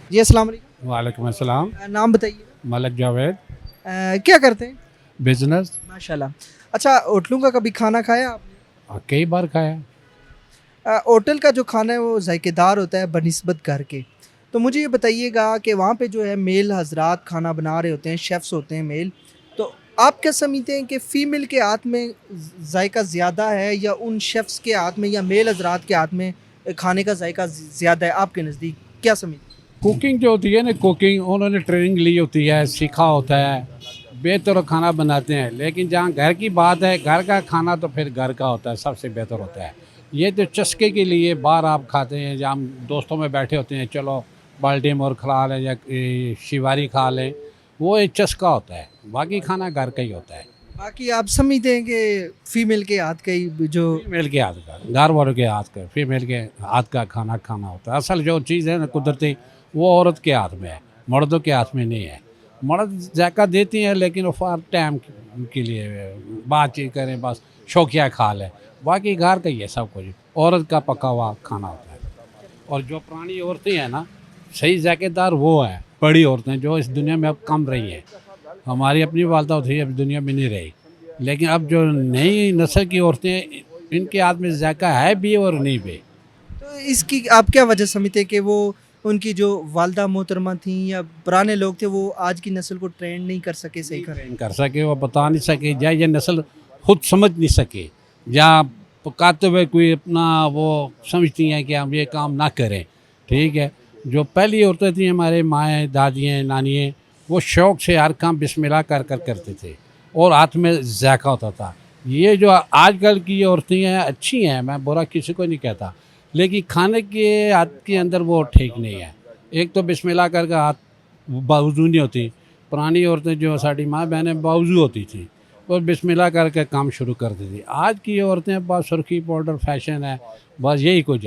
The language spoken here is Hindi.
जी अस्सलाम वालेकुम। वालेकुम अस्सलाम। नाम बताइए। मलिक जावेद। क्या करते हैं? बिजनेस। माशाल्लाह। अच्छा, होटलों का कभी खाना खाया आपने? कई बार खाया। होटल का जो खाना है वो ज़ायकेदार होता है बनिस्बत घर के। तो मुझे ये बताइएगा कि वहाँ पे जो है मेल हज़रात खाना बना रहे होते हैं, शेफ़्स होते हैं मेल। तो आप क्या समझते हैं कि फ़ीमेल के हाथ में जायका ज़्यादा है या उन शेफ़्स के हाथ में या मेल हज़रात के हाथ में खाने का जायका ज़्यादा है आपके नज़दीक? क्या समझते हैं? कुकिंग जो होती है ना, कुकिंग उन्होंने ट्रेनिंग ली होती है, सीखा होता है, बेहतर खाना बनाते हैं। लेकिन जहाँ घर की बात है, घर का खाना तो फिर घर का होता है, सबसे बेहतर होता है। ये तो चस्के के लिए बाहर आप खाते हैं, जहाँ हम दोस्तों में बैठे होते हैं, चलो बाल्टीमोर खा लें या शिवारी खा लें, वो एक चस्का होता है। बाकी खाना घर का ही होता है। बाकी आप समझते हैं कि फ़ीमेल के हाथ का ही जो फीमेल के हाथ का, घर वालों के हाथ का, फीमेल के हाथ का खाना खाना होता है। असल जो चीज़ है ना कुदरती, वो औरत के हाथ में है, मर्दों के हाथ में नहीं है। मर्द जायका देती हैं लेकिन वो फॉर टाइम के लिए बातचीत करें, बस शौकिया खा लें। बाकी घर का ही है सब कुछ, औरत का पका हुआ खाना होता है। और जो पुरानी औरतें हैं ना, सही जायकेदार वो हैं, बड़ी औरतें जो इस दुनिया में अब कम रही हैं। हमारी अपनी वालदा थी, अब दुनिया में नहीं रही। लेकिन अब जो नई नस्ल की औरतें, इनके हाथ में जायका है भी और नहीं भी। तो इसकी आप क्या वजह समझते हैं कि वो उनकी जो वालदा मोहतरमा थीं या पुराने लोग थे वो आज की नस्ल को ट्रेंड नहीं कर सके सही कर? ट्रेन कर सके, वो बता नहीं सके, या ये नस्ल खुद समझ नहीं सके, या पकाते हुए कोई अपना वो समझती हैं कि हम ये काम ना करें। ठीक है। जो पहली औरतें थी, हमारे माएँ, दादियाँ, नानियाँ, वो शौक़ से हर काम बिस्मिल्लाह कर कर करते थे और हाथ में जायका होता था। ये जो आजकल की औरतें हैं अच्छी हैं, मैं बुरा किसी को नहीं कहता, लेकिन खाने के हाथ के अंदर वो ठीक नहीं है। एक तो बिस्मिल्लाह कर के हाथ बावजू नहीं होती। पुरानी औरतें जो साड़ी माँ बहनें बावजू होती थी, और बिस्मिल्लाह करके काम शुरू करती थी। आज की औरतें बस सुर्खी पाउडर फैशन है, बस यही कुछ है।